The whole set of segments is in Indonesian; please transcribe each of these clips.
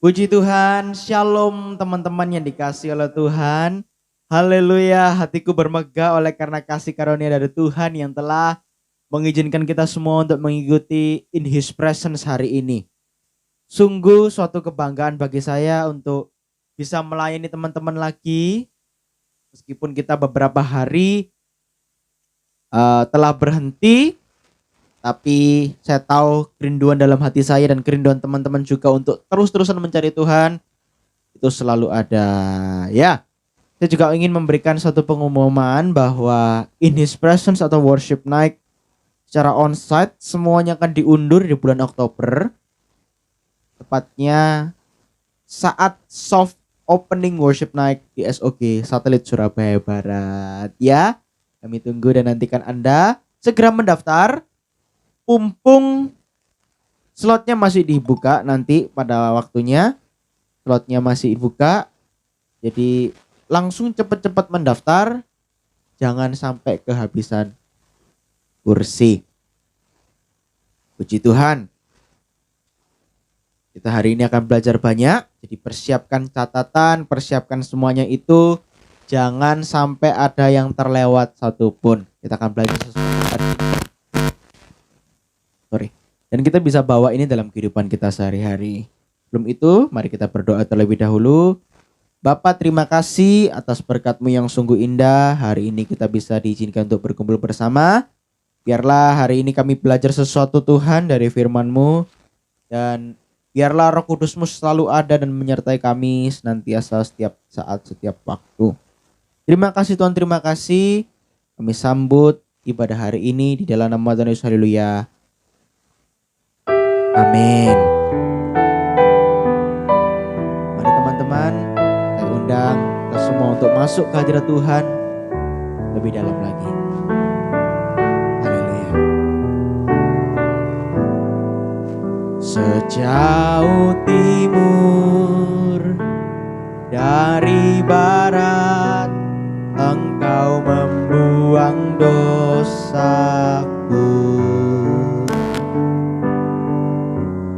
Puji Tuhan, shalom teman-teman yang dikasihi oleh Tuhan. Haleluya, hatiku bermegah oleh karena kasih karunia dari Tuhan yang telah mengizinkan kita semua untuk mengikuti In His Presence hari ini. Sungguh suatu kebanggaan bagi saya untuk bisa melayani teman-teman lagi. Meskipun kita beberapa hari telah berhenti, tapi saya tahu kerinduan dalam hati saya dan kerinduan teman-teman juga untuk terus-terusan mencari Tuhan itu selalu ada. Ya, saya juga ingin memberikan satu pengumuman bahwa In His Presence atau Worship Night secara onsite semuanya akan diundur di bulan Oktober. Tepatnya saat soft opening Worship Night di SOG Satelit Surabaya Barat. Ya, kami tunggu dan nantikan Anda segera mendaftar. Mumpung slotnya masih dibuka nanti pada waktunya. Slotnya masih dibuka. Jadi langsung cepat-cepat mendaftar. Jangan sampai kehabisan kursi. Puji Tuhan. Kita hari ini akan belajar banyak. Jadi persiapkan catatan, persiapkan semuanya itu. Jangan sampai ada yang terlewat satupun. Kita akan belajar sesuatu hari ini. Dan kita bisa bawa ini dalam kehidupan kita sehari-hari. Sebelum itu, mari kita berdoa terlebih dahulu. Bapa, terima kasih atas berkat-Mu yang sungguh indah. Hari ini kita bisa diizinkan untuk berkumpul bersama. Biarlah hari ini kami belajar sesuatu Tuhan dari firman-Mu. Dan biarlah Roh Kudus-Mu selalu ada dan menyertai kami senantiasa setiap saat, setiap waktu. Terima kasih Tuhan, terima kasih. Kami sambut ibadah hari ini di dalam nama Tuhan Yesus. Haleluya. Amin. Mari teman-teman, saya undang kita semua untuk masuk ke hadirat Tuhan lebih dalam lagi. Haleluya. Sejauh timur dari barat, Engkau membuang dosaku.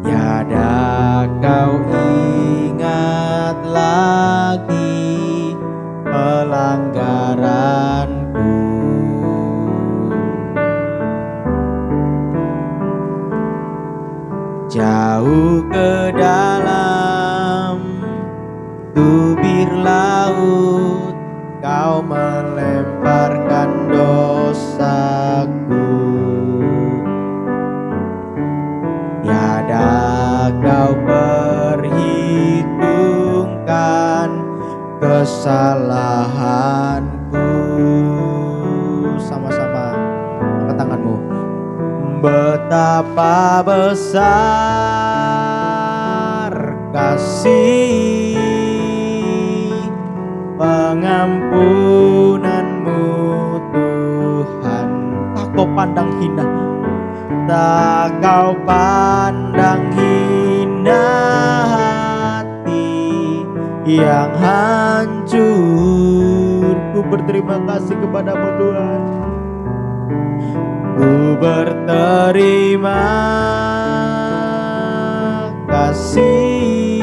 Tiada kau ingat lagi pelanggaranku. Jauh ke dalam tubir laut, kau melemparkan dosaku. Tiada kau perhitungkan kesalahanku. Sama-sama angkat tanganmu. Betapa besar kasih pengampunanmu Tuhan. Tak kau pandang hina, tak kau pandang hina hati yang hancur. Ku berterima kasih kepadamu Tuhan. Ku berterima kasih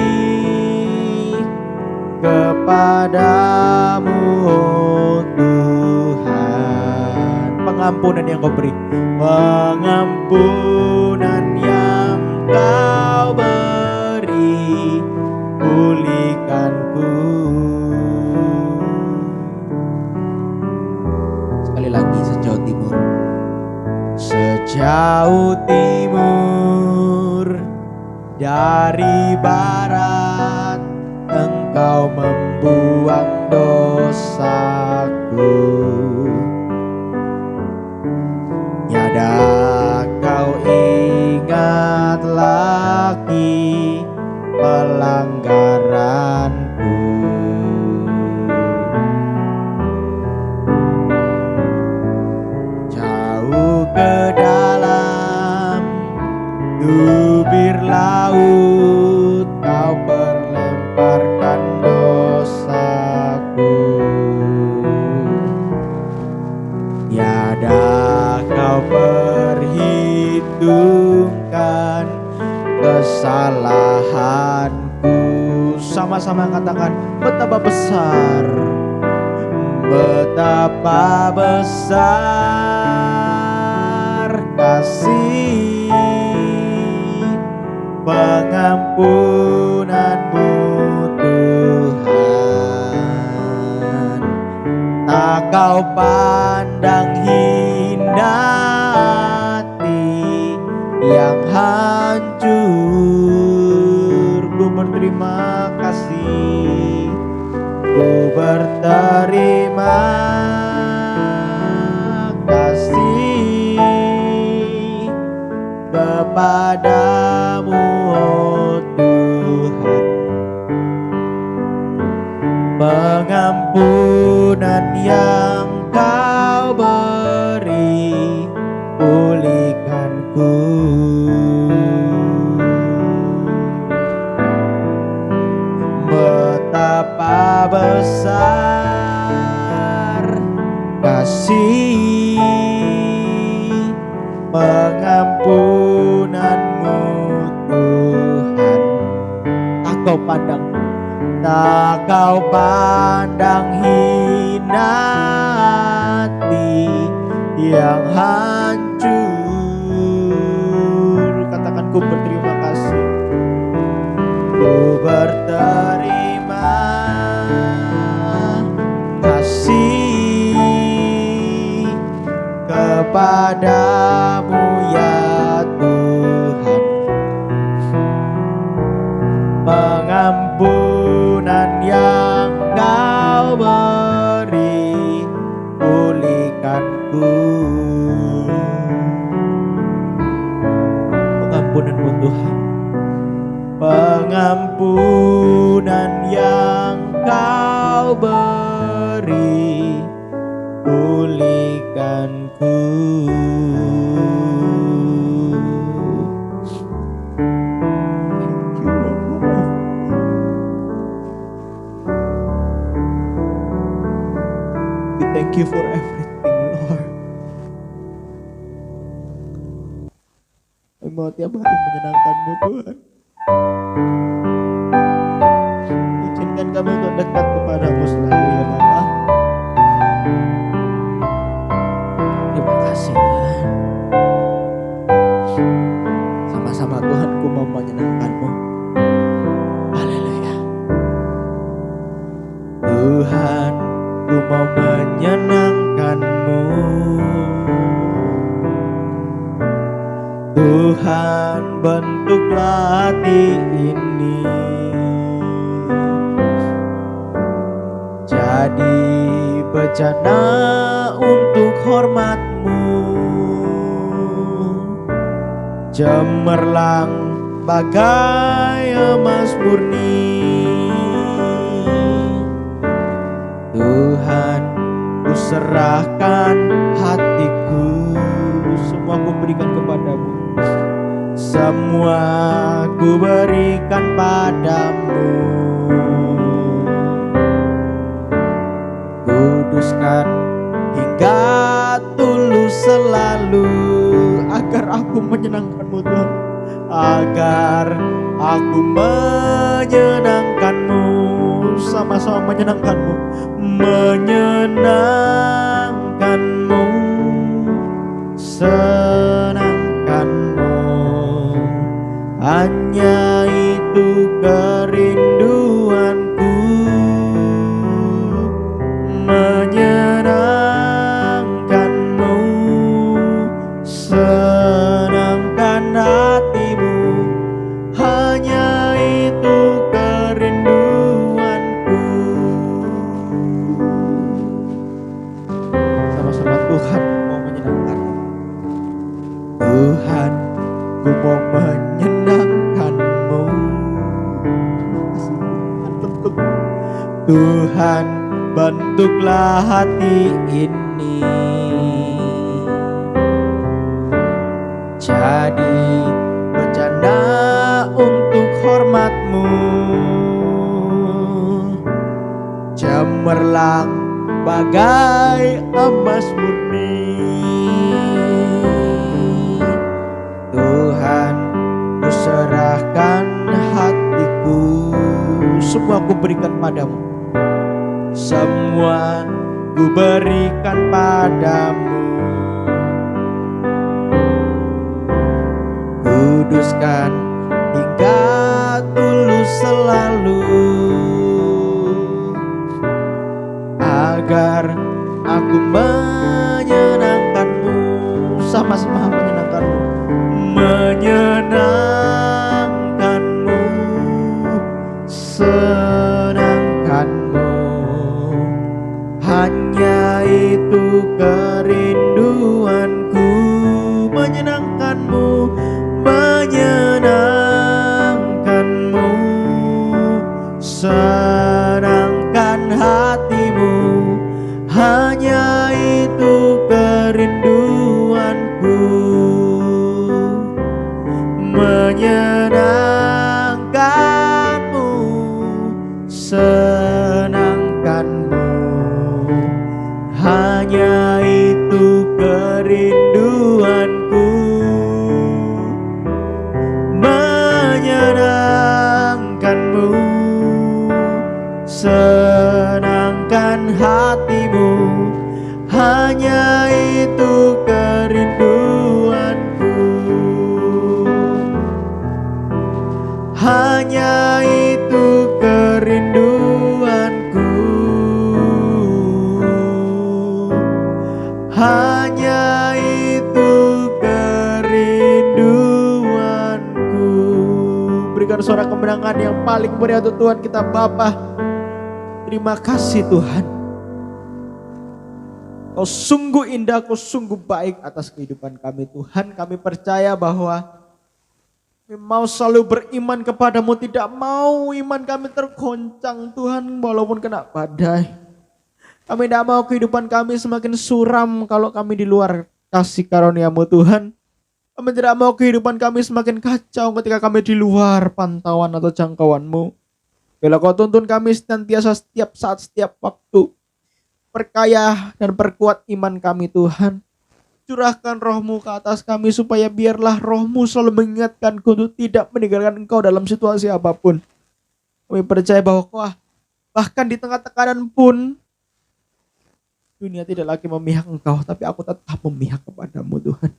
kepadamu oh Tuhan. Pengampunan yang kau beri, pengampunan yang kau beri, pulihkanku. Sekali lagi, sejauh timur. Sejauh timur dari barat, Engkau membuang dosaku. Tiada kau ingat lagi pelanggaranku. Jauh ke dalam tubir laut, kau perlemparkan dosaku. Tiada kau perhitungkan kesalahanku. Sama-sama katakan, betapa besar, betapa besar kasih pengampunanmu Tuhan. Tak kau pandang hina hati yang hancur. Ku berterima kasih, ku berterima kasih kepadamu oh Tuhan. Pengampunan yang kau beri pulihkanku. Betapa besar kasih pengampunanmu Tuhan. Tak kau pandang, tak kau pandang hina hati yang hancur. Katakan, ku berterima kasih, ku berterima kasih kepadamu ya Tuhan. Pengampunan yang kau beri pulihkanku. Pengampunanmu Tuhan, pengampunan yang kau beri pulihkanku. Thank you for everything, Lord. Kami mau tiap hari menyenangkan-Mu, Tuhan. Izinkan kami untuk dekat kepada-Mu selalu, ya Bapa. Terima kasih, Tuhan. Sama-sama Tuhan, ku mau menyenangkan-Mu. Haleluya. Tuhan, ku mau menyenangkan-Mu. Tuhan, bentuklah hati ini jadi bejana untuk hormat-Mu, cemerlang bagai emas murni. Tuhan, ku serahkan hatiku, semua ku berikan kepadamu. Semua ku berikan padamu. Kuduskan hingga tulus selalu, agar aku menyenangkan-Mu Tuhan. Agar aku menyenangkan-Mu, sama-sama menyenangkan-Mu. Menyenangkan-Mu, senangkan-Mu, hanya itu kerinduanku. Menyenangkan-Mu, senangkan hatimu, hanya itu kerinduanku. Sama-sama Tuhan mau menyenangkan-Mu. Tuhan, ku mau menyenangkan-Mu. Tuhan, bentuklah hati ini jadi bejana untuk hormat-Mu, cemerlang bagai emas murni. Tuhan, ku serahkan hatiku, semua ku berikan padamu. Semua ku berikan padamu. Kuduskan hingga tulus selalu, agar aku menyenangkanmu. Sama-sama menyenangkanmu. Menyenangkanmu, senangkanmu. Hanya itu kerinduanku. Menyenangkanmu, menyenangkanmu, senangkan hatimu. Hanya itu kerinduanku. Menyenangkanmu, senangkanmu. Hanya itu kerinduanku. Menyenangkanmu, senangkan hatimu. Hanya itu kerinduanku. Hanya itu kerinduanku. Hanya itu kerinduanku. Berikan suara kemenangan yang paling meriah untuk Tuhan kita. Bapa, terima kasih Tuhan. Kau sungguh indah, Kau sungguh baik atas kehidupan kami Tuhan. Kami percaya bahwa kami mau selalu beriman kepadamu. Tidak mau iman kami tergoncang Tuhan walaupun kena badai. Kami tidak mau kehidupan kami semakin suram kalau kami di luar kasih karunia-Mu Tuhan. Kami tidak mau kehidupan kami semakin kacau ketika kami di luar pantauan atau jangkauan-Mu. Bila Kau tuntun kami senantiasa setiap saat, setiap waktu. Perkaya dan perkuat iman kami Tuhan. Curahkan Roh-Mu ke atas kami supaya biarlah Roh-Mu selalu mengingatkanku untuk tidak meninggalkan Engkau dalam situasi apapun. Kami percaya bahwa bahkan di tengah tekanan pun dunia tidak lagi memihak Engkau, tapi aku tetap memihak kepadamu Tuhan.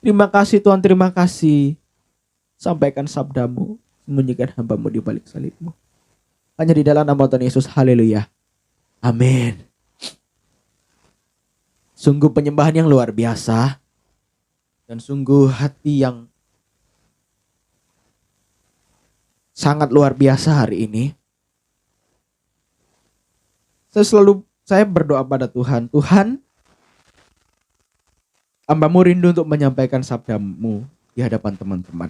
Terima kasih Tuhan, terima kasih. Sampaikan sabda-Mu, sembunyikan hamba-Mu di balik salib-Mu. Hanya di dalam nama Tuhan Yesus, haleluya. Amin. Sungguh penyembahan yang luar biasa. Dan sungguh hati yang sangat luar biasa hari ini. Saya berdoa pada Tuhan. Tuhan, hamba-Mu rindu untuk menyampaikan sabda-Mu di hadapan teman-teman.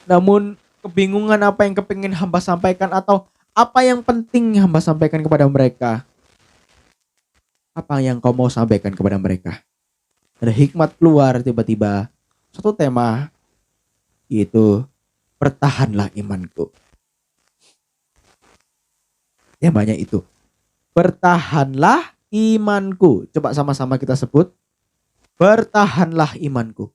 Namun kebingungan apa yang kepingin hamba sampaikan atau apa yang penting hamba sampaikan kepada mereka. Apa yang Kau mau sampaikan kepada mereka. Ada hikmat keluar tiba-tiba satu tema, yaitu pertahanlah imanku. Temanya itu, bertahanlah imanku. Coba sama-sama kita sebut, bertahanlah imanku.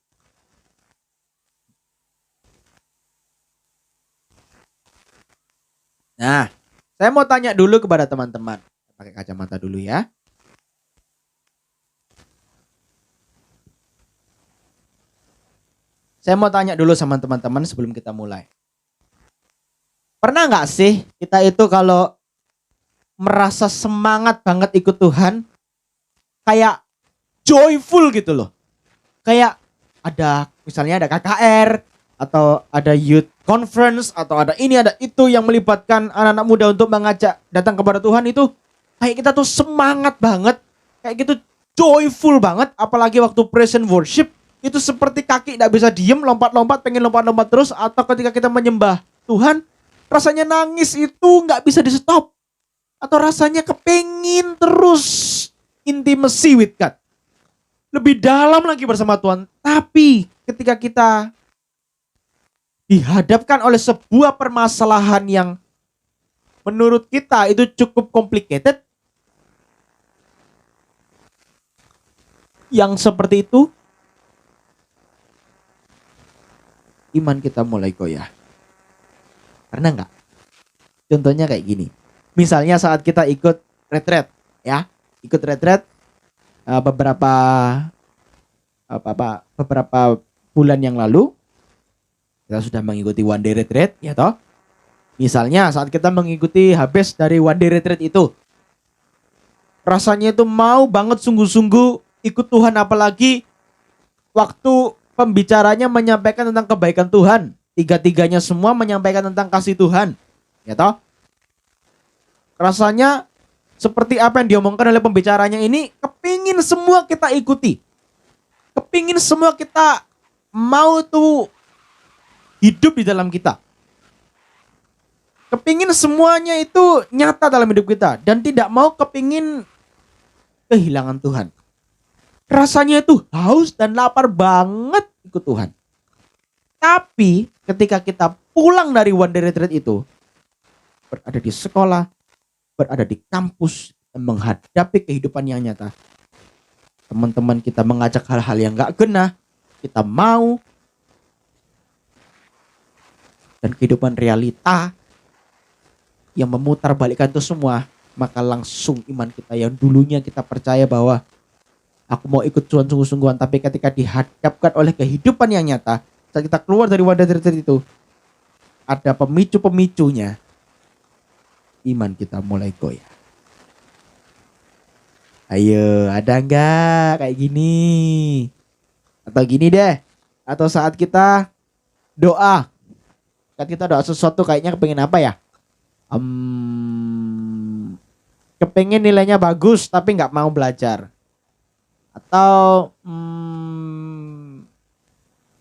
Nah, saya mau tanya dulu kepada teman-teman. Pakai kacamata dulu ya. Saya mau tanya dulu sama teman-teman sebelum kita mulai. Pernah nggak sih kita itu kalau merasa semangat banget ikut Tuhan, kayak joyful gitu loh. Kayak misalnya ada KKR, atau ada youth conference, atau ada ini ada itu yang melibatkan anak-anak muda untuk mengajak datang kepada Tuhan, itu kayak kita tuh semangat banget, kayak gitu joyful banget. Apalagi waktu praise and worship, itu seperti kaki tidak bisa diem, lompat-lompat, pengen lompat-lompat terus. Atau ketika kita menyembah Tuhan, rasanya nangis itu nggak bisa di stop. Atau rasanya kepengin terus intimacy with God, lebih dalam lagi bersama Tuhan. Tapi ketika kita dihadapkan oleh sebuah permasalahan yang menurut kita itu cukup complicated, yang seperti itu, iman kita mulai goyah. Pernah nggak? Contohnya kayak gini. Misalnya saat kita ikut retret, ya, ikut retret beberapa beberapa bulan yang lalu kita sudah mengikuti one day retreat, ya toh. Misalnya saat kita mengikuti habis dari one day retreat itu, rasanya itu mau banget sungguh-sungguh ikut Tuhan, apalagi waktu pembicaranya menyampaikan tentang kebaikan Tuhan. Tiga-tiganya semua menyampaikan tentang kasih Tuhan, ya toh. Rasanya seperti apa yang diomongkan oleh pembicaranya ini, kepingin semua kita ikuti. Kepingin semua kita mau tuh hidup di dalam kita. Kepingin semuanya itu nyata dalam hidup kita. Dan tidak mau kepingin kehilangan Tuhan. Rasanya itu haus dan lapar banget ikut Tuhan. Tapi ketika kita pulang dari one day retreat itu, berada di sekolah, berada di kampus, menghadapi kehidupan yang nyata, teman-teman kita mengajak hal-hal yang gak genah, kita mau, dan kehidupan realita yang memutar balikan itu semua, maka langsung iman kita yang dulunya kita percaya bahwa aku mau ikut Tuhan sungguh-sungguhan, tapi ketika dihadapkan oleh kehidupan yang nyata, saat kita keluar dari wadah retreat itu, ada pemicu-pemicunya, iman kita mulai goyah. Ayo, ada enggak kayak gini? Atau gini deh, atau saat kita doa, sesuatu kayaknya kepengen apa ya? Kepengen nilainya bagus tapi nggak mau belajar, atau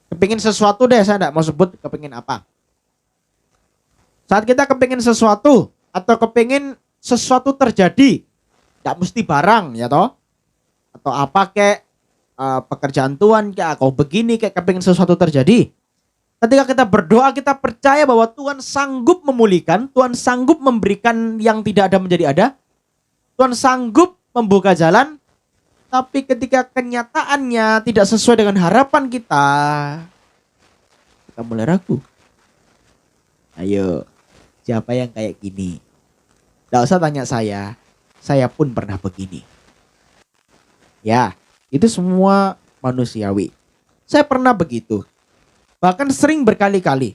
kepingin sesuatu deh, saya nggak mau sebut kepingin apa. Saat kita kepingin sesuatu atau kepingin sesuatu terjadi, nggak mesti barang ya toh, atau apa kayak pekerjaan Tuhan kayak kau begini, kayak kepingin sesuatu terjadi. Ketika kita berdoa, kita percaya bahwa Tuhan sanggup memulihkan, Tuhan sanggup memberikan yang tidak ada menjadi ada, Tuhan sanggup membuka jalan. Tapi ketika kenyataannya tidak sesuai dengan harapan kita mulai ragu. Ayo, siapa yang kayak gini? Tidak usah tanya saya pun pernah begini. Ya, itu semua manusiawi. Saya pernah begitu. Bahkan sering berkali-kali.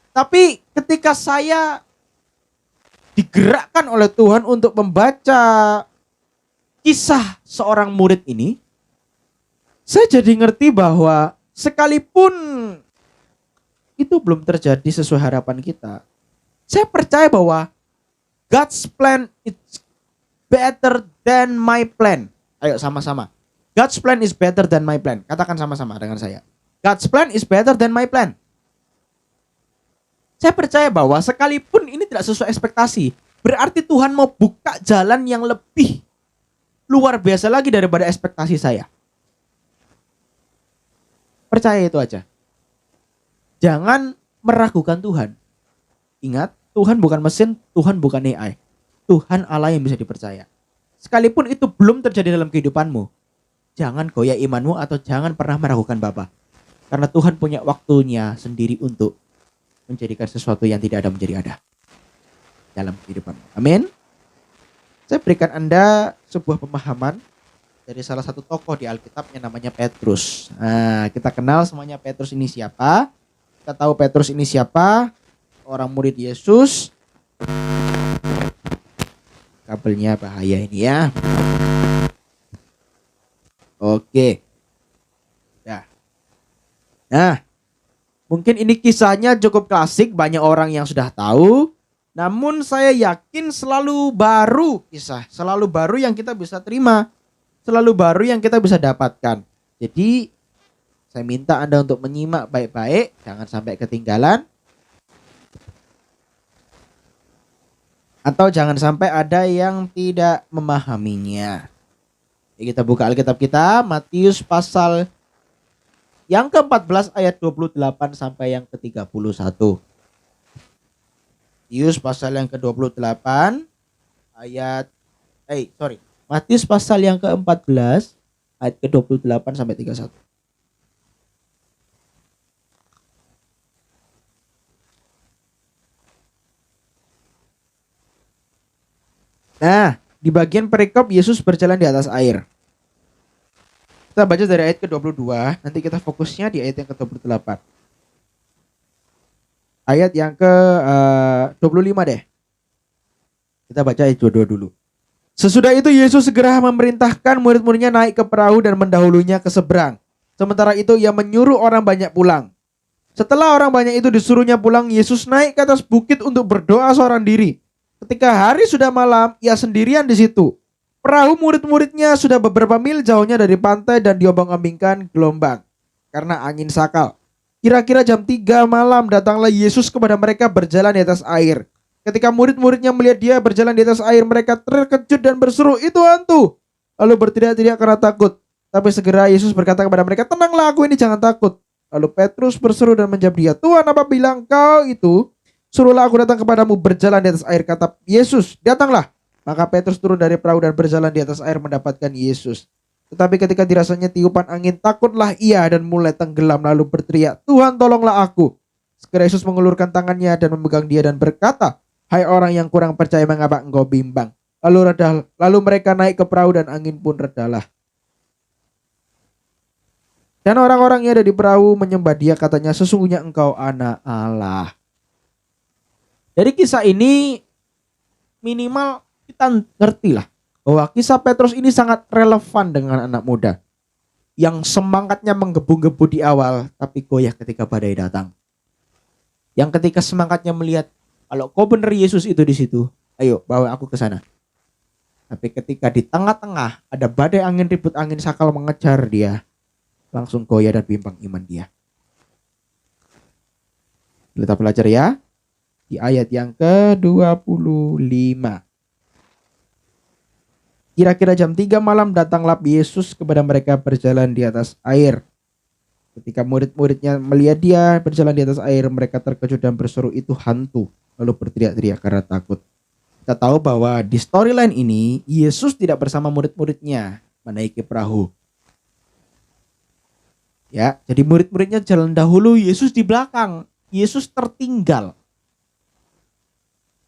Tapi ketika saya digerakkan oleh Tuhan untuk membaca kisah seorang murid ini, saya jadi ngerti bahwa sekalipun itu belum terjadi sesuai harapan kita, saya percaya bahwa God's plan is better than my plan. Ayo sama-sama. God's plan is better than my plan. Katakan sama-sama dengan saya. God's plan is better than my plan. Saya percaya bahwa sekalipun ini tidak sesuai ekspektasi, berarti Tuhan mau buka jalan yang lebih luar biasa lagi daripada ekspektasi saya. Percaya itu aja. Jangan meragukan Tuhan. Ingat, Tuhan bukan mesin, Tuhan bukan AI. Tuhan Allah yang bisa dipercaya. Sekalipun itu belum terjadi dalam kehidupanmu, jangan goyah imanmu atau jangan pernah meragukan Bapa. Karena Tuhan punya waktunya sendiri untuk menjadikan sesuatu yang tidak ada menjadi ada dalam kehidupan. Amin. Saya berikan Anda sebuah pemahaman dari salah satu tokoh di Alkitab yang namanya Petrus. Nah, kita kenal semuanya Petrus ini siapa. Kita tahu Petrus ini siapa. Orang murid Yesus. Kabelnya bahaya ini ya. Oke. Nah, mungkin ini kisahnya cukup klasik, banyak orang yang sudah tahu. Namun saya yakin selalu baru kisah, selalu baru yang kita bisa terima, selalu baru yang kita bisa dapatkan. Jadi saya minta Anda untuk menyimak baik-baik, jangan sampai ketinggalan. Atau jangan sampai ada yang tidak memahaminya. Jadi kita buka Alkitab kita, Matius pasal yang ke-14 ayat 28 sampai yang ke-31. Matius pasal yang ke-28 ayat Matius pasal yang ke-14 ayat ke-28 sampai 31. Nah, di bagian perikop Yesus berjalan di atas air. Kita baca dari ayat ke-22, nanti kita fokusnya di ayat yang ke-28. Ayat yang ke-25 deh. Kita baca ayat 22 dulu. Sesudah itu Yesus segera memerintahkan murid-muridnya naik ke perahu dan mendahulunya ke seberang. Sementara itu ia menyuruh orang banyak pulang. Setelah orang banyak itu disuruhnya pulang, Yesus naik ke atas bukit untuk berdoa seorang diri. Ketika hari sudah malam, ia sendirian di situ. Perahu murid-muridnya sudah beberapa mil jauhnya dari pantai dan diombang-ambingkan gelombang karena angin sakal. Kira-kira jam 3 malam datanglah Yesus kepada mereka berjalan di atas air. Ketika murid-muridnya melihat dia berjalan di atas air, mereka terkejut dan berseru, "Itu hantu!" Lalu berteriak-teriak karena takut. Tapi segera Yesus berkata kepada mereka, "Tenanglah, aku ini, jangan takut." Lalu Petrus berseru dan menjawab dia, "Tuhan, apabila Engkau itu, suruhlah aku datang kepadamu berjalan di atas air." Kata Yesus, "Datanglah." Maka Petrus turun dari perahu dan berjalan di atas air mendapatkan Yesus. Tetapi ketika dirasanya tiupan angin, takutlah ia dan mulai tenggelam lalu berteriak, "Tuhan, tolonglah aku." Segera Yesus mengulurkan tangannya dan memegang dia dan berkata, "Hai orang yang kurang percaya, mengapa engkau bimbang?" Lalu mereka naik ke perahu dan angin pun redalah. Dan orang-orang yang ada di perahu menyembah dia, katanya, "Sesungguhnya engkau anak Allah." Dari kisah ini minimal kita ngerti lah bahwa kisah Petrus ini sangat relevan dengan anak muda yang semangatnya menggebu-gebu di awal tapi goyah ketika badai datang. Yang ketika semangatnya melihat kalau kau benar Yesus itu di situ, ayo bawa aku ke sana. Tapi ketika di tengah-tengah ada badai angin ribut, angin sakal mengejar dia, langsung goyah dan bimbang iman dia. Kita belajar ya di ayat yang ke-25. Kira-kira jam 3 malam datanglah Yesus kepada mereka berjalan di atas air. Ketika murid-muridnya melihat dia berjalan di atas air, mereka terkejut dan berseru, "Itu hantu!" Lalu berteriak-teriak karena takut. Kita tahu bahwa di storyline ini Yesus tidak bersama murid-muridnya menaiki perahu. Ya, jadi murid-muridnya jalan dahulu, Yesus di belakang. Yesus tertinggal.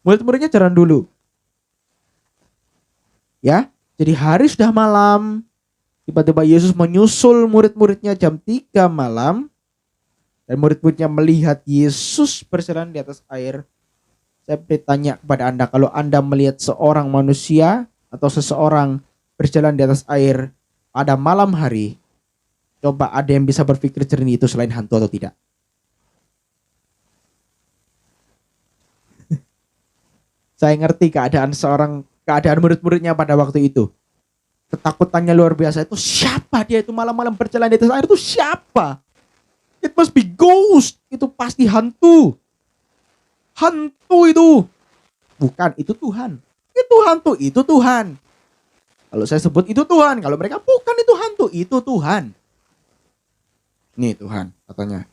Murid-muridnya jalan dulu. Ya, jadi hari sudah malam. Tiba-tiba Yesus menyusul murid-muridnya jam 3 malam. Dan murid-muridnya melihat Yesus berjalan di atas air. Saya bertanya kepada Anda, kalau Anda melihat seorang manusia atau seseorang berjalan di atas air pada malam hari, coba ada yang bisa berpikir jernih itu selain hantu atau tidak? Saya ngerti keadaan murid-muridnya pada waktu itu. Ketakutannya luar biasa. Itu siapa dia itu malam-malam berjalan di atas air, itu siapa? It must be ghost. Itu pasti hantu. Hantu itu. Bukan, itu Tuhan. Itu hantu, itu Tuhan. Kalau saya sebut itu Tuhan, kalau mereka bukan itu hantu, itu Tuhan. Nih Tuhan katanya.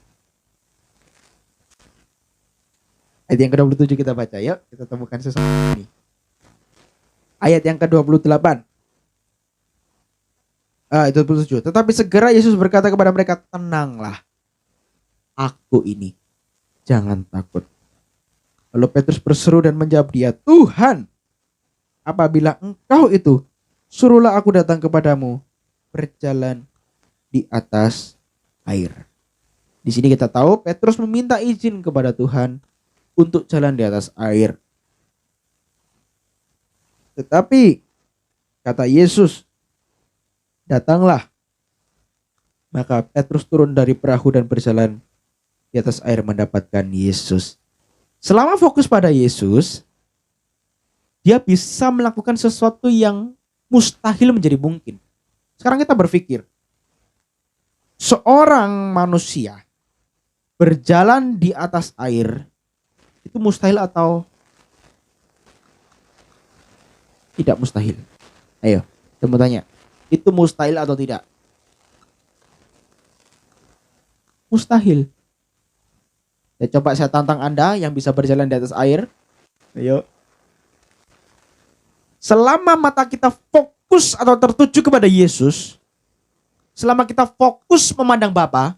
Ayat yang ke-27 kita baca, yuk kita temukan sesuatu ini. Ayat yang ke-28. Itu 27. Tetapi segera Yesus berkata kepada mereka, "Tenanglah, aku ini, jangan takut." Lalu Petrus berseru dan menjawab dia, "Tuhan, apabila Engkau itu, suruhlah aku datang kepadamu berjalan di atas air." Di sini kita tahu Petrus meminta izin kepada Tuhan untuk jalan di atas air. Tetapi kata Yesus, "Datanglah." Maka Petrus turun dari perahu dan berjalan di atas air mendapatkan Yesus. Selama fokus pada Yesus, dia bisa melakukan sesuatu yang mustahil menjadi mungkin. Sekarang kita berpikir, seorang manusia berjalan di atas air itu mustahil atau tidak mustahil? Ayo, saya mau tanya, itu mustahil atau tidak? Mustahil. Coba saya tantang Anda yang bisa berjalan di atas air. Ayo. Selama mata kita fokus atau tertuju kepada Yesus, selama kita fokus memandang Bapa,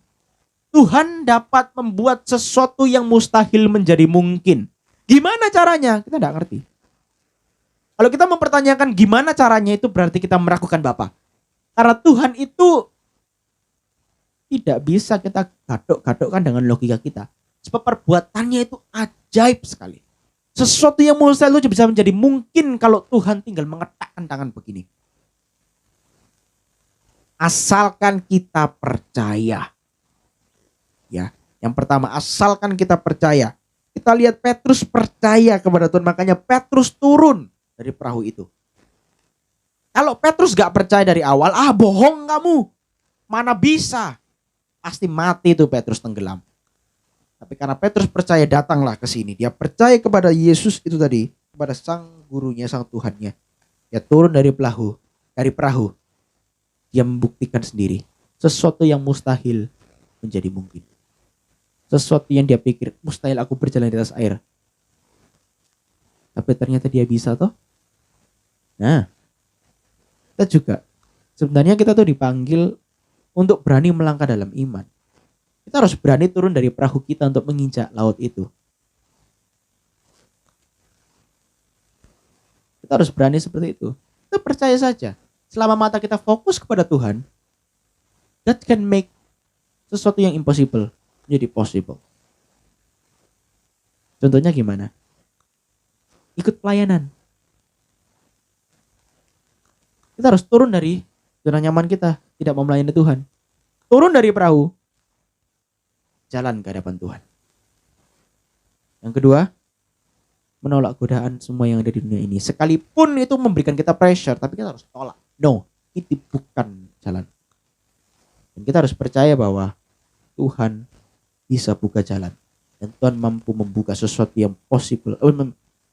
Tuhan dapat membuat sesuatu yang mustahil menjadi mungkin. Gimana caranya? Kita tidak ngerti. Kalau kita mempertanyakan gimana caranya, itu berarti kita meragukan Bapa. Karena Tuhan itu tidak bisa kita gadok-gadokkan dengan logika kita. Sebab perbuatannya itu ajaib sekali. Sesuatu yang mustahil itu bisa menjadi mungkin kalau Tuhan tinggal mengetakkan tangan begini. Asalkan kita percaya. Ya, yang pertama, asalkan kita percaya. Kita lihat Petrus percaya kepada Tuhan, makanya Petrus turun dari perahu itu. Kalau Petrus gak percaya dari awal, bohong kamu. Mana bisa? Pasti mati tuh Petrus, tenggelam. Tapi karena Petrus percaya, datanglah ke sini. Dia percaya kepada Yesus itu tadi, kepada sang gurunya, sang Tuhannya. Dia turun dari perahu. Dia membuktikan sendiri sesuatu yang mustahil menjadi mungkin. Sesuatu yang dia pikir mustahil aku berjalan di atas air, tapi ternyata dia bisa toh. Nah, kita juga sebenarnya kita tuh dipanggil untuk berani melangkah dalam iman. Kita harus berani turun dari perahu kita untuk menginjak laut itu. Kita harus berani seperti itu. Kita percaya saja. Selama mata kita fokus kepada Tuhan, God can make sesuatu yang impossible menjadi possible. Contohnya gimana? Ikut pelayanan. Kita harus turun dari zona nyaman kita, tidak mau melayani Tuhan. Turun dari perahu, jalan ke hadapan Tuhan. Yang kedua, menolak godaan semua yang ada di dunia ini. Sekalipun itu memberikan kita pressure, tapi kita harus tolak. No, itu bukan jalan. Dan kita harus percaya bahwa Tuhan bisa buka jalan. Dan Tuhan mampu membuka sesuatu yang possible,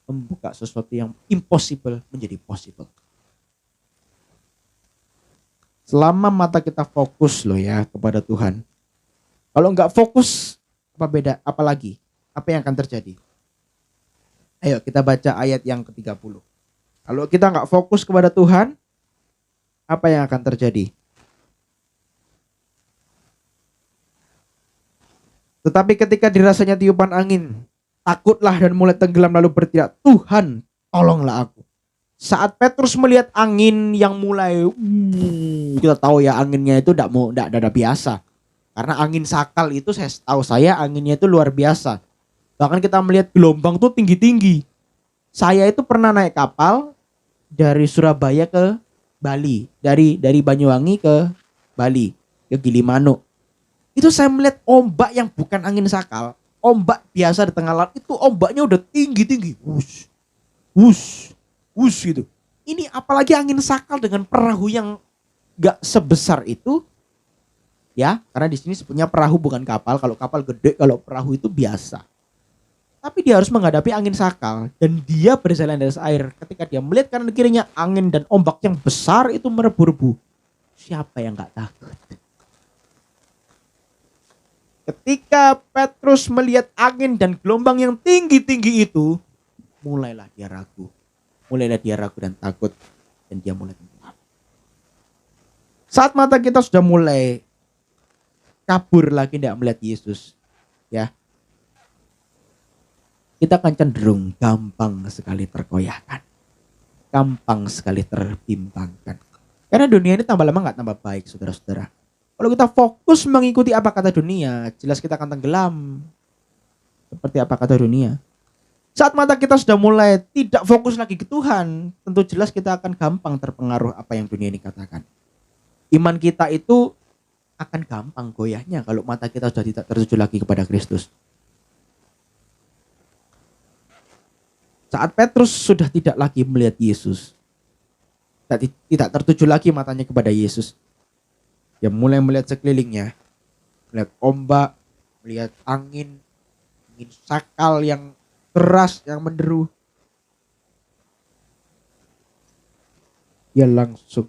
membuka sesuatu yang impossible menjadi possible. Selama mata kita fokus loh ya kepada Tuhan. Kalau enggak fokus, apa beda? Apalagi? Apa yang akan terjadi? Ayo kita baca ayat yang ke-30. Kalau kita enggak fokus kepada Tuhan, apa yang akan terjadi? Tetapi ketika dirasanya tiupan angin, takutlah dan mulai tenggelam lalu berteriak, Tuhan, tolonglah aku. Saat Petrus melihat angin yang mulai, kita tahu ya anginnya itu tidak ada biasa. Karena angin sakal itu saya anginnya itu luar biasa. Bahkan kita melihat gelombang tuh tinggi-tinggi. Saya itu pernah naik kapal dari Surabaya ke Bali, dari Banyuwangi ke Bali, ke Gilimanuk. Itu saya melihat ombak yang bukan angin sakal, ombak biasa di tengah laut itu ombaknya udah tinggi-tinggi. Wush gitu. Ini apalagi angin sakal dengan perahu yang gak sebesar itu. Ya, karena di sini sebutnya perahu bukan kapal. Kalau kapal gede, kalau perahu itu biasa. Tapi dia harus menghadapi angin sakal dan dia berjalan di atas air. Ketika dia melihat kanan kirinya angin dan ombak yang besar itu merebu-rebu. Siapa yang gak takut? Ketika Petrus melihat angin dan gelombang yang tinggi-tinggi itu, mulailah dia ragu dan takut, dan dia mulai tenggelam. Saat mata kita sudah mulai kabur lagi tidak melihat Yesus, ya, kita akan cenderung gampang sekali terkoyahkan, gampang sekali terbimbangkan. Karena dunia ini tambah lama gak tambah baik, saudara-saudara. Kalau kita fokus mengikuti apa kata dunia, jelas kita akan tenggelam. Seperti apa kata dunia. Saat mata kita sudah mulai tidak fokus lagi ke Tuhan, tentu jelas kita akan gampang terpengaruh apa yang dunia ini katakan. Iman kita itu akan gampang goyahnya kalau mata kita sudah tidak tertuju lagi kepada Kristus. Saat Petrus sudah tidak lagi melihat Yesus, tidak tertuju lagi matanya kepada Yesus, dia mulai melihat sekelilingnya, melihat ombak, melihat angin sakal yang keras yang menderu. Dia langsung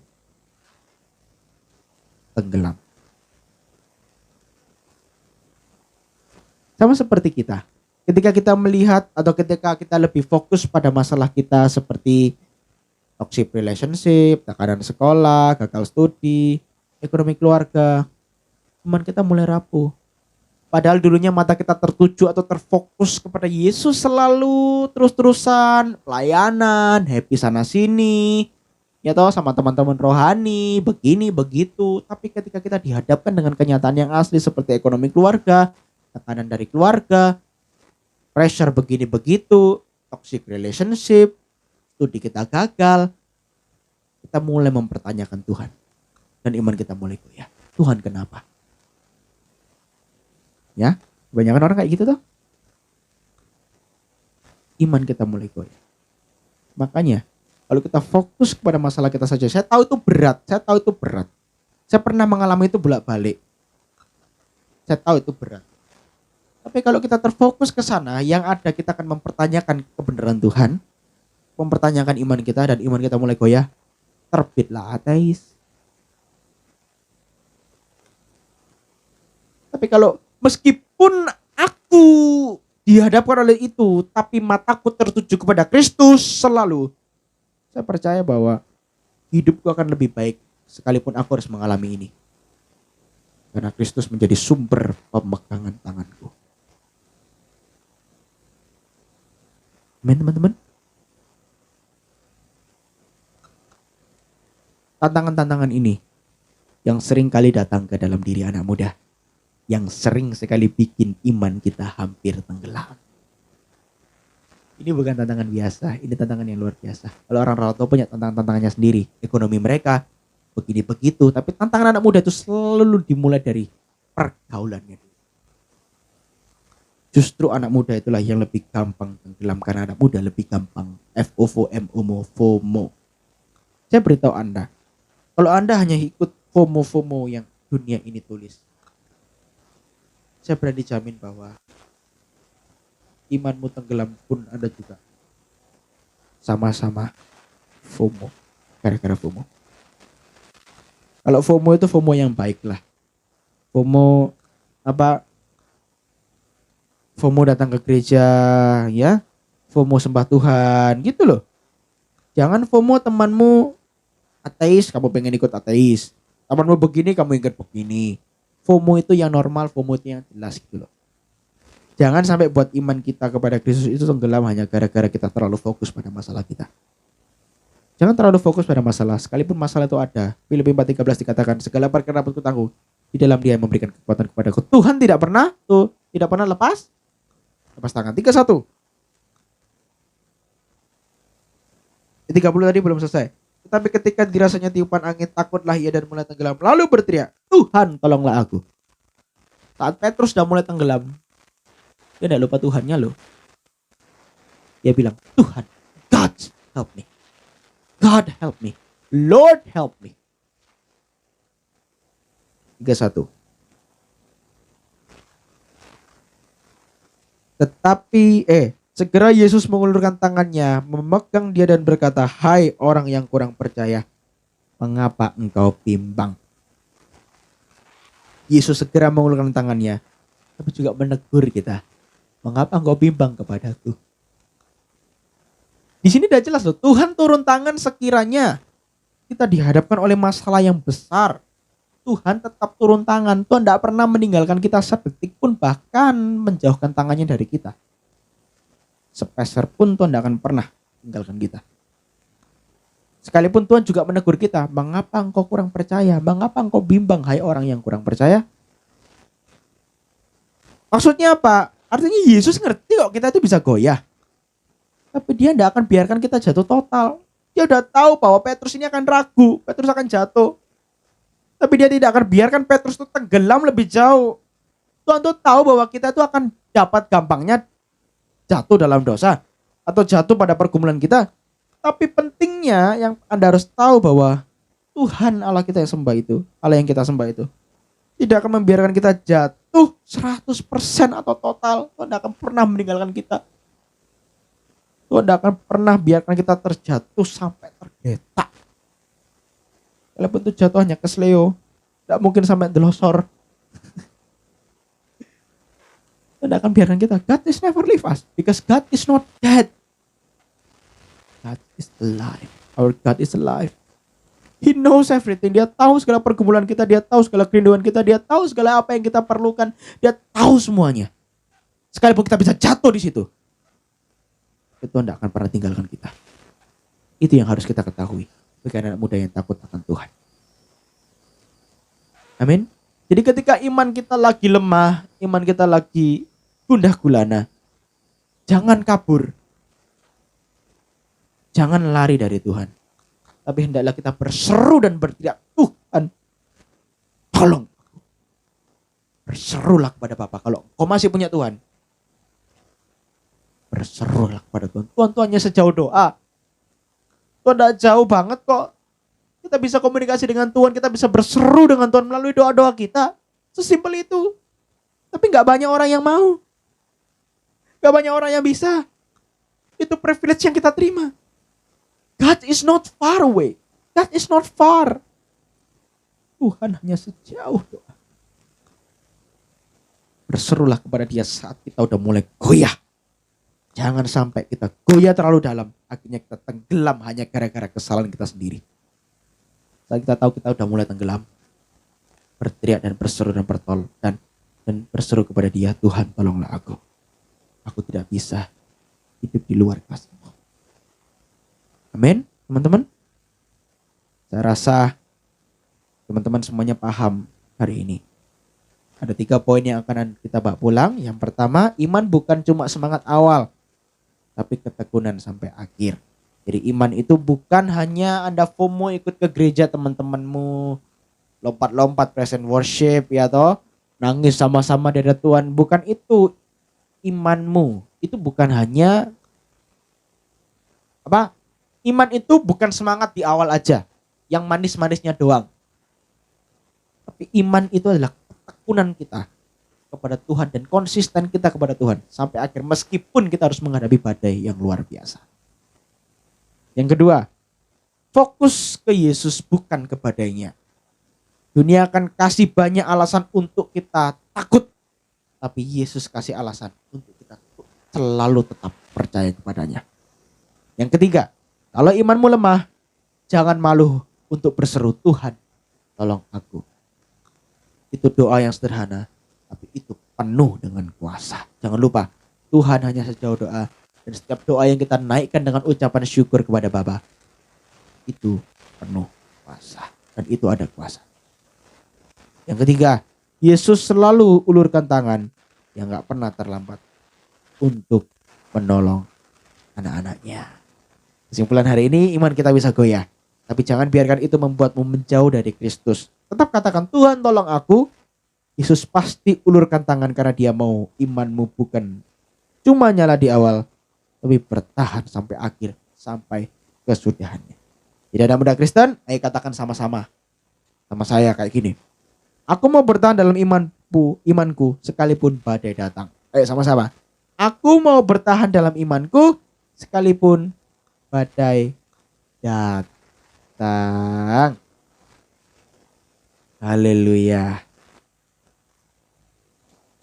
tenggelam. Sama seperti kita. Ketika kita melihat atau ketika kita lebih fokus pada masalah kita seperti toxic relationship, tekanan sekolah, gagal studi, ekonomi keluarga, iman kita mulai rapuh. Padahal dulunya mata kita tertuju atau terfokus kepada Yesus selalu terus-terusan pelayanan, happy sana sini, ya toh sama teman-teman rohani, begini begitu. Tapi ketika kita dihadapkan dengan kenyataan yang asli seperti ekonomi keluarga, tekanan dari keluarga, pressure begini begitu, toxic relationship, studi kita gagal, kita mulai mempertanyakan Tuhan. Dan iman kita mulai goyah. Tuhan kenapa? Ya, kebanyakan orang kayak gitu tuh. Iman kita mulai goyah. Makanya, kalau kita fokus kepada masalah kita saja, saya tahu itu berat. Saya pernah mengalami itu bolak-balik. Saya tahu itu berat. Tapi kalau kita terfokus ke sana, yang ada kita akan mempertanyakan kebenaran Tuhan, mempertanyakan iman kita, dan iman kita mulai goyah, terbitlah ateis. Tapi kalau meskipun aku dihadapkan oleh itu, tapi mataku tertuju kepada Kristus selalu, saya percaya bahwa hidupku akan lebih baik sekalipun aku harus mengalami ini. Karena Kristus menjadi sumber pemegangan tanganku. Amin, teman-teman. Tantangan-tantangan ini yang sering kali datang ke dalam diri anak muda, yang sering sekali bikin iman kita hampir tenggelam. Ini bukan tantangan biasa, ini tantangan yang luar biasa. Kalau orang rata punya tantangannya sendiri, ekonomi mereka begini begitu, tapi tantangan anak muda itu selalu dimulai dari pergaulannya. Justru anak muda itulah yang lebih gampang tenggelam, karena anak muda lebih gampang FOMO. Saya beritahu Anda, kalau Anda hanya ikut FOMO yang dunia ini tulis, saya berani jamin bahwa imanmu tenggelam pun Anda juga sama-sama FOMO, gara-gara FOMO. Kalau FOMO itu FOMO yang baik lah. FOMO FOMO datang ke gereja, ya. FOMO sembah Tuhan, gitu loh. Jangan FOMO temanmu ateis, kamu pengen ikut ateis. Temanmu begini, kamu ikut begini. FOMO itu yang normal, FOMO itu yang jelas gitu loh. Jangan sampai buat iman kita kepada Kristus itu tenggelam hanya gara-gara kita terlalu fokus pada masalah kita. Jangan terlalu fokus pada masalah, sekalipun masalah itu ada. Filipi 4:13 dikatakan, segala perkara dapat kutahu, di dalam Dia yang memberikan kekuatan kepadaku. Tuhan tidak pernah lepas tangan. 31. 30 tadi belum selesai. Tetapi ketika dirasanya tiupan angin, takutlah ia dan mulai tenggelam. Lalu berteriak, Tuhan tolonglah aku. Saat Petrus sudah mulai tenggelam, dia tidak lupa Tuhannya loh. Dia bilang, Tuhan, God help me. God help me. Lord help me. 31. Tetapi segera Yesus mengulurkan tangannya, memegang dia dan berkata, hai orang yang kurang percaya, mengapa engkau bimbang? Yesus segera mengulurkan tangannya, tapi juga menegur kita, mengapa engkau bimbang kepadaku? Di sini udah jelas loh, Tuhan turun tangan sekiranya kita dihadapkan oleh masalah yang besar. Tuhan tetap turun tangan. Tuhan tidak pernah meninggalkan kita sedetik pun, bahkan menjauhkan tangannya dari kita. Sepeser pun Tuhan tidak akan pernah meninggalkan kita. Sekalipun Tuhan juga menegur kita, mengapa engkau kurang percaya? Mengapa engkau bimbang, hai orang yang kurang percaya? Maksudnya apa? Artinya Yesus ngerti kok kita itu bisa goyah. Tapi dia tidak akan biarkan kita jatuh total. Dia udah tahu bahwa Petrus ini akan ragu, Petrus akan jatuh. Tapi dia tidak akan biarkan Petrus itu tenggelam lebih jauh. Tuhan tuh tahu bahwa kita itu akan dapat gampangnya jatuh dalam dosa atau jatuh pada pergumulan kita. Tapi pentingnya yang Anda harus tahu bahwa Tuhan Allah kita yang sembah itu, Allah yang kita sembah itu, tidak akan membiarkan kita jatuh 100% atau total. Tuhan tidak akan pernah meninggalkan kita. Tuhan tidak akan pernah biarkan kita terjatuh sampai tergeletak. Walaupun itu jatuh hanya kesleo, tidak mungkin sampai delosor. Tuhan tidak akan biarkan kita. God is never leave us, because God is not dead. God is alive. Our God is alive. He knows everything. Dia tahu segala pergumulan kita, dia tahu segala kerinduan kita, dia tahu segala apa yang kita perlukan. Dia tahu semuanya. Sekalipun kita bisa jatuh di situ, Tuhan tidak akan pernah tinggalkan kita. Itu yang harus kita ketahui bagi anak muda yang takut akan Tuhan. Amin. Jadi ketika iman kita lagi lemah, iman kita lagi gundah gulana, jangan kabur. Jangan lari dari Tuhan. Tapi hendaklah kita berseru dan berteriak, Tuhan, tolong. Berserulah kepada Bapa. Kalau kau masih punya Tuhan, berserulah kepada Tuhan. Tuhan hanya sejauh doa. Tuhan tidak jauh banget kok. Kita bisa komunikasi dengan Tuhan, kita bisa berseru dengan Tuhan melalui doa-doa kita. Sesimpel itu. Tapi gak banyak orang yang mau. Gak banyak orang yang bisa. Itu privilege yang kita terima. God is not far away. God is not far. Tuhan hanya sejauh doa. Berserulah kepada Dia saat kita udah mulai goyah. Jangan sampai kita goyah terlalu dalam. Akhirnya kita tenggelam hanya gara-gara kesalahan kita sendiri. Saat kita tahu kita udah mulai tenggelam, berteriak dan berseru dan dan berseru kepada Dia, Tuhan tolonglah aku. Aku tidak bisa hidup di luar kasih-Mu. Amin, teman-teman. Saya rasa teman-teman semuanya paham hari ini. Ada 3 poin yang akan kita bawa pulang. Yang pertama, iman bukan cuma semangat awal, tapi ketekunan sampai akhir. Jadi iman itu bukan hanya Anda FOMO ikut ke gereja teman-temanmu, lompat-lompat present worship ya toh, nangis sama-sama di hadapan Tuhan. Bukan itu imanmu. Itu bukan hanya iman itu bukan semangat di awal aja, yang manis-manisnya doang. Tapi iman itu adalah ketekunan kita kepada Tuhan dan konsisten kita kepada Tuhan sampai akhir, meskipun kita harus menghadapi badai yang luar biasa. Yang kedua, fokus ke Yesus bukan ke badainya. Dunia akan kasih banyak alasan untuk kita takut, tapi Yesus kasih alasan untuk kita selalu tetap percaya kepadanya. Yang ketiga, kalau imanmu lemah, jangan malu untuk berseru, Tuhan tolong aku. Itu doa yang sederhana, tapi itu penuh dengan kuasa. Jangan lupa, Tuhan hanya sejauh doa. Dan setiap doa yang kita naikkan dengan ucapan syukur kepada Bapa, itu penuh kuasa. Dan itu ada kuasa. Yang ketiga, Yesus selalu ulurkan tangan yang gak pernah terlambat untuk menolong anak-anaknya. Kesimpulan hari ini, iman kita bisa goyah. Tapi jangan biarkan itu membuatmu menjauh dari Kristus. Tetap katakan, Tuhan tolong aku. Yesus pasti ulurkan tangan karena Dia mau imanmu bukan cuma nyala di awal, tapi bertahan sampai akhir, sampai kesudahannya. Jadi anak muda Kristen, ayo katakan sama-sama. Sama saya kayak gini. Aku mau bertahan dalam imanku sekalipun badai datang. Ayo sama-sama. Aku mau bertahan dalam imanku sekalipun badai datang. Haleluya.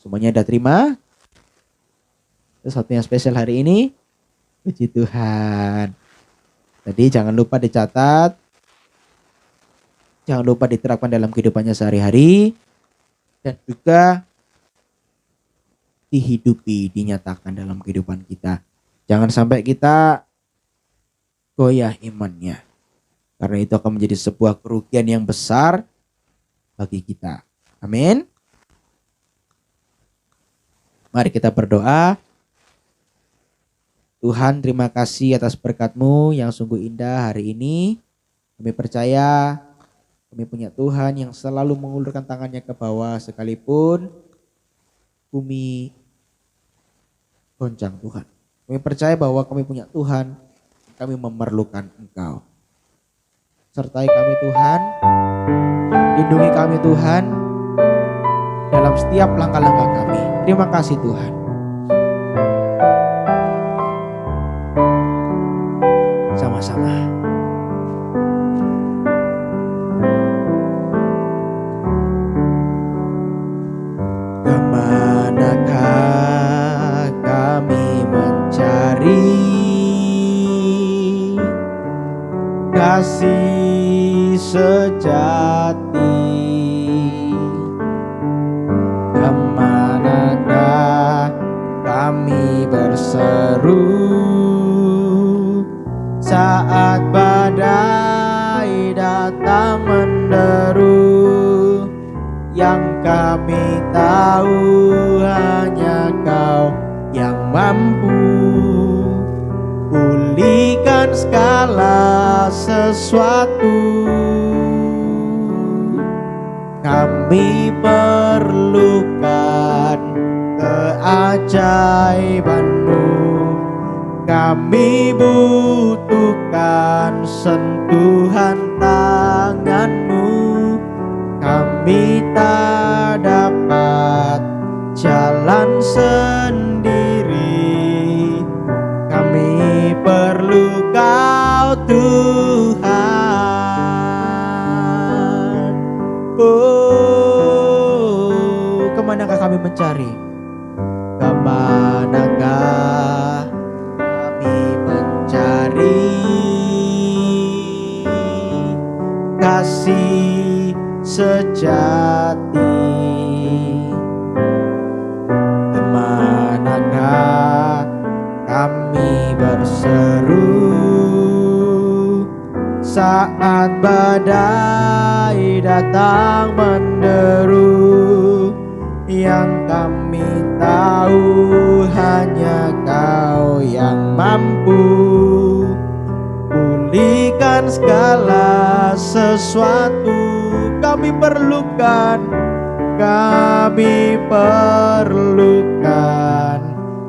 Semuanya udah terima? Sesuatu yang spesial hari ini. Puji Tuhan. Jadi jangan lupa dicatat. Jangan lupa diterapkan dalam kehidupannya sehari-hari. Dan juga dihidupi, dinyatakan dalam kehidupan kita. Jangan sampai kita goyah imannya. Karena itu akan menjadi sebuah kerugian yang besar bagi kita. Amin. Mari kita berdoa. Tuhan, terima kasih atas berkat-Mu yang sungguh indah hari ini. Kami percaya kami punya Tuhan yang selalu mengulurkan tangannya ke bawah sekalipun bumi goncang Tuhan. Kami percaya bahwa kami punya Tuhan, kami memerlukan Engkau. Sertai kami Tuhan, lindungi kami Tuhan dalam setiap langkah-langkah kami. Terima kasih Tuhan. Sama-sama. Kemanakah kami mencari kasih sejati. Kemanakah kami berseru saat badai datang menderu? Yang kami tahu hanya Kau yang mampu pulihkan segala sesuatu. Kami perlukan keajaiban-Mu, kami butuhkan sentuhan tangan-Mu. Kami tak dapat jalan sendiri, kami perlu Kau Tuhan. Oh, kemanakah kami mencari? Kemanakah kami mencari kasih sejati? Kemanakah kami berseru saat badai datang menderu? Yang kami tahu hanya Kau yang mampu pulihkan segala sesuatu. Kami perlukan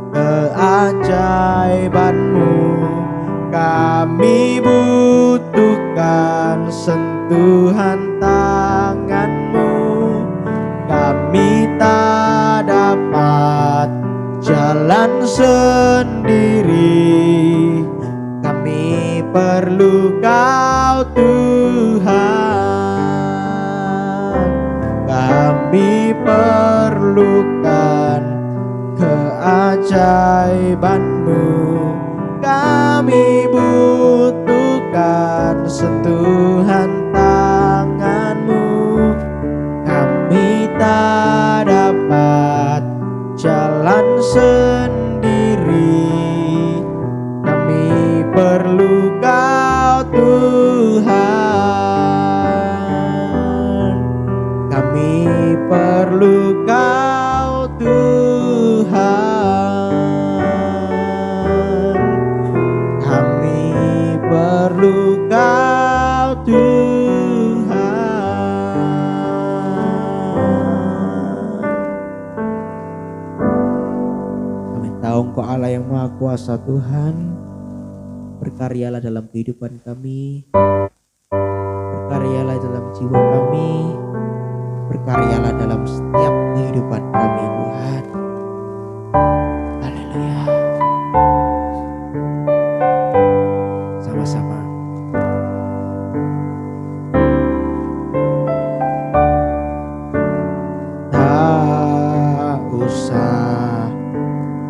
keajaiban-Mu, kami butuhkan sentuhan tangan-Mu. Kami tak dapat jalan sendiri, kami perlu Kau Tuhan. Kami perlukan keajaiban-Mu, kami butuhkan sentuhan tangan-Mu. Kami tak dapat jalan sendiri, kami perlu Kau Tuhan. Kami perlu Kau Tuhan. Kami perlu Kau Tuhan. Kami tahu Engkau Allah yang Maha Kuasa Tuhan. Berkaryalah dalam kehidupan kami, berkaryalah dalam jiwa kami, berkaryalah dalam setiap kehidupan kami Tuhan. Haleluya. Sama-sama. Tak usah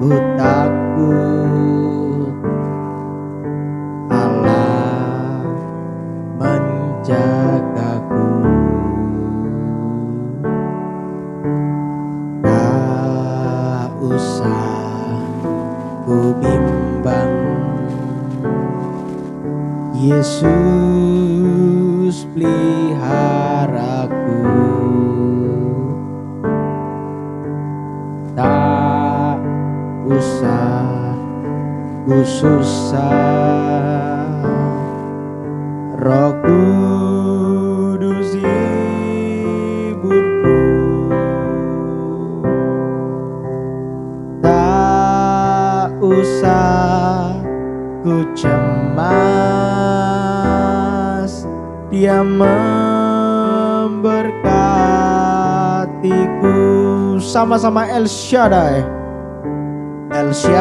ku takut, Allah menjagaku. Tak usah ku bimbang, Yesus peliharaku. Tak usah ku susah, Roh Kudus hiburku. Tak usah ku cemas, Dia memberkatiku. Sama-sama El Shaddai, El Shaddai,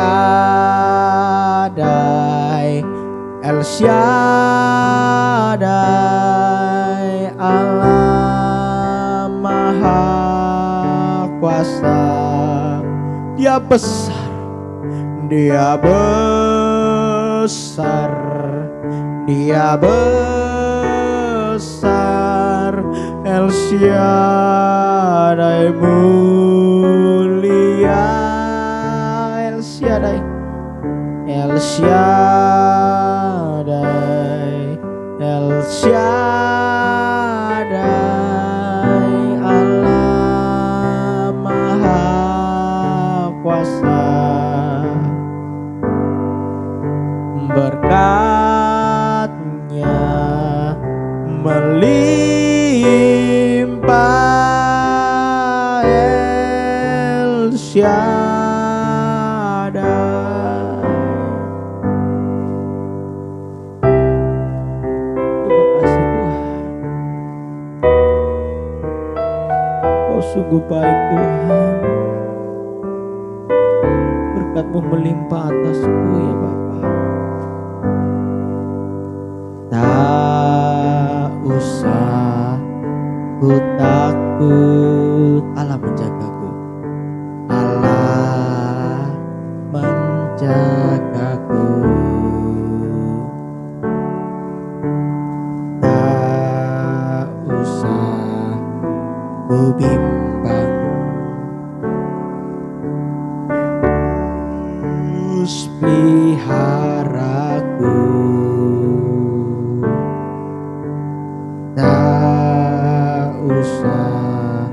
El Shaddai, Allah Maha Kuasa. Dia besar, Dia besar, Dia besar. besar, El Shaddai mulia, El Shaddai, El Shaddai, El Shaddai, Allah Maha Kuasa. Berkatnya melimpah, El Shaddai. Terima kasih Tuhan, Kau sungguh baik Tuhan. Berkat-Mu melimpah atasku ya Bapa. Tak usah ku takut, Allah menjagaku, Allah menjagaku. Tak usah ku bimbang, Yesus peliharaku. Tak usah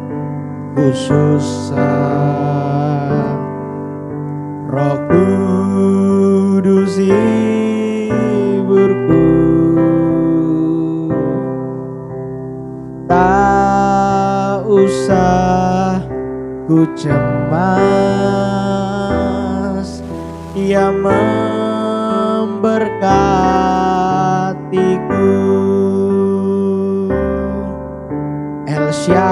ku susah, Roh Kudus hiburku. Tak usah ku cemas, Ia memberkatiku. El Shaddai,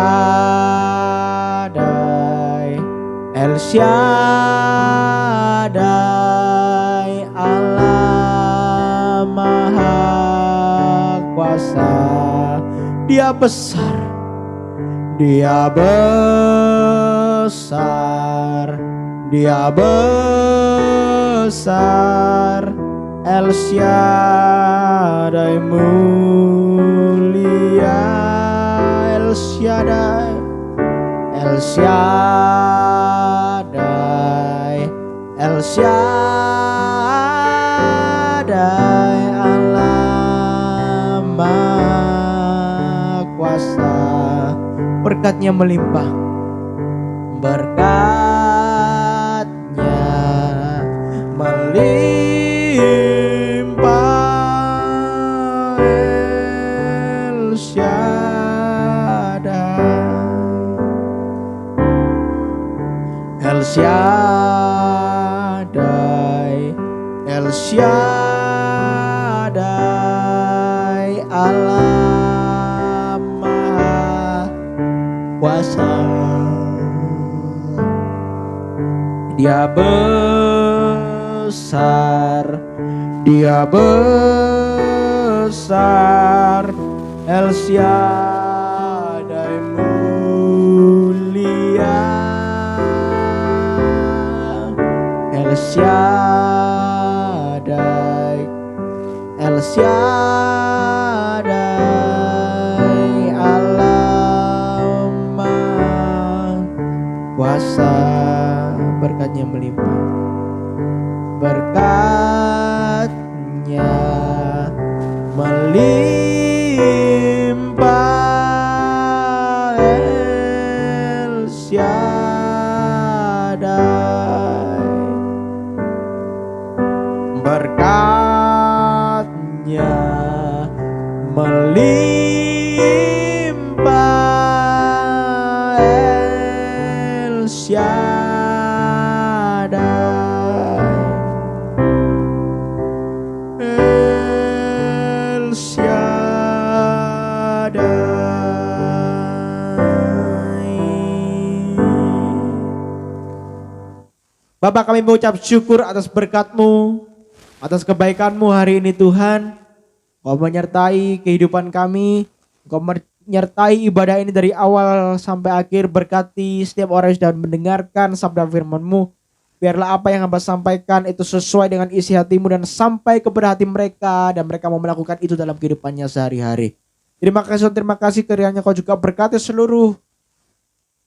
El Shaddai, Allah Maha Kuasa. Dia besar, Dia besar, Dia besar, El Shaddai mulia, El Shaddai, El Shaddai, El Shaddai, Allah Maha Kuasa. Berkat-Nya melimpah, berkat-Nya melimpah, El Shaddai, El Shaddai, El Shaddai, Allah Maha Kuasa. Dia besar, Dia besar, El Shaddai mulia, El Shaddai, El Shaddai, Allah Maha Kuasa. Berkat-Nya melimpah, berkat-Nya melimpah, El Shaddai. Berkat-Nya melimpah, El Shaddai, El Shaddai. Bapak, kami mengucap syukur atas berkat-Mu, atas kebaikan-Mu hari ini Tuhan. Kau menyertai kehidupan kami, Kau menyertai ibadah ini dari awal sampai akhir. Berkati setiap orang yang sudah mendengarkan sabda firman-Mu. Biarlah apa yang Hamba sampaikan itu sesuai dengan isi hati-Mu dan sampai kepada hati mereka, dan mereka mau melakukan itu dalam kehidupannya sehari-hari. Terima kasih kiranya Kau juga berkati seluruh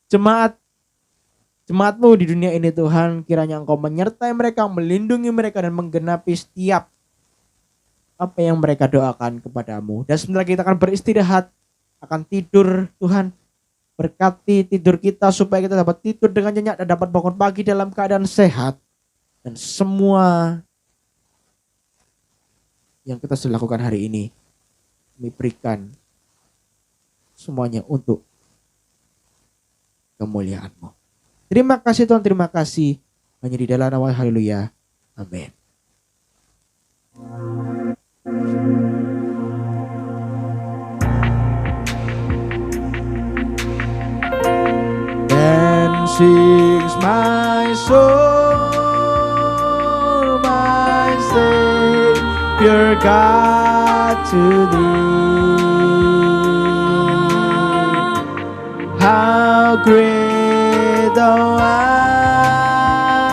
jemaatmu di dunia ini Tuhan. Kiranya Engkau menyertai mereka, melindungi mereka dan menggenapi setiap apa yang mereka doakan kepadamu. Dan sebentar kita akan beristirahat, akan tidur Tuhan. Berkati tidur kita supaya kita dapat tidur dengan nyenyak dan dapat bangun pagi dalam keadaan sehat. Dan semua yang kita sudah lakukan hari ini, kami berikan semuanya untuk kemuliaan-Mu. Terima kasih Tuhan, terima kasih. Hanya di dalam nama haleluya. Amin. Then sings my soul, my Savior God to Thee. How great Thou art,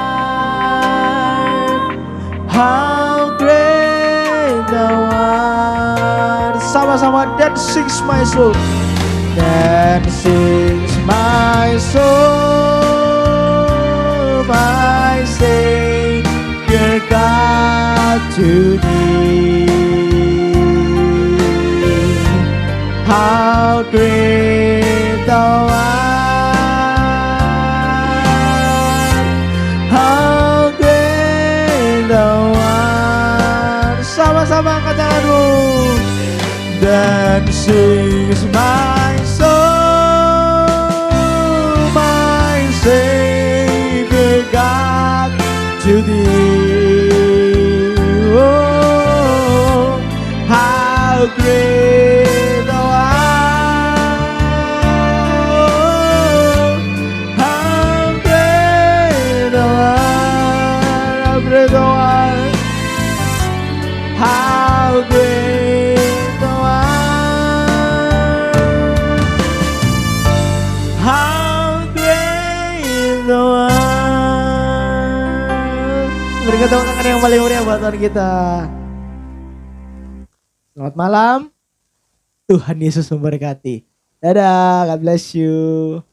how great Thou art. Sama-sama, that sings my soul. That sings my soul, my Savior God to Thee. How great Thou art, how great Thou art. Sama-sama angkat tanganmu. Then sings my soul, my Savior God to Thee. Oh, how great Thou art, how great Thou art, how great Thou art, how great Thou art, how great Thou art. Berikan tepuk tangan yang paling meriah buat Tuhan kita. Selamat malam. Tuhan Yesus memberkati. Dadah, God bless you.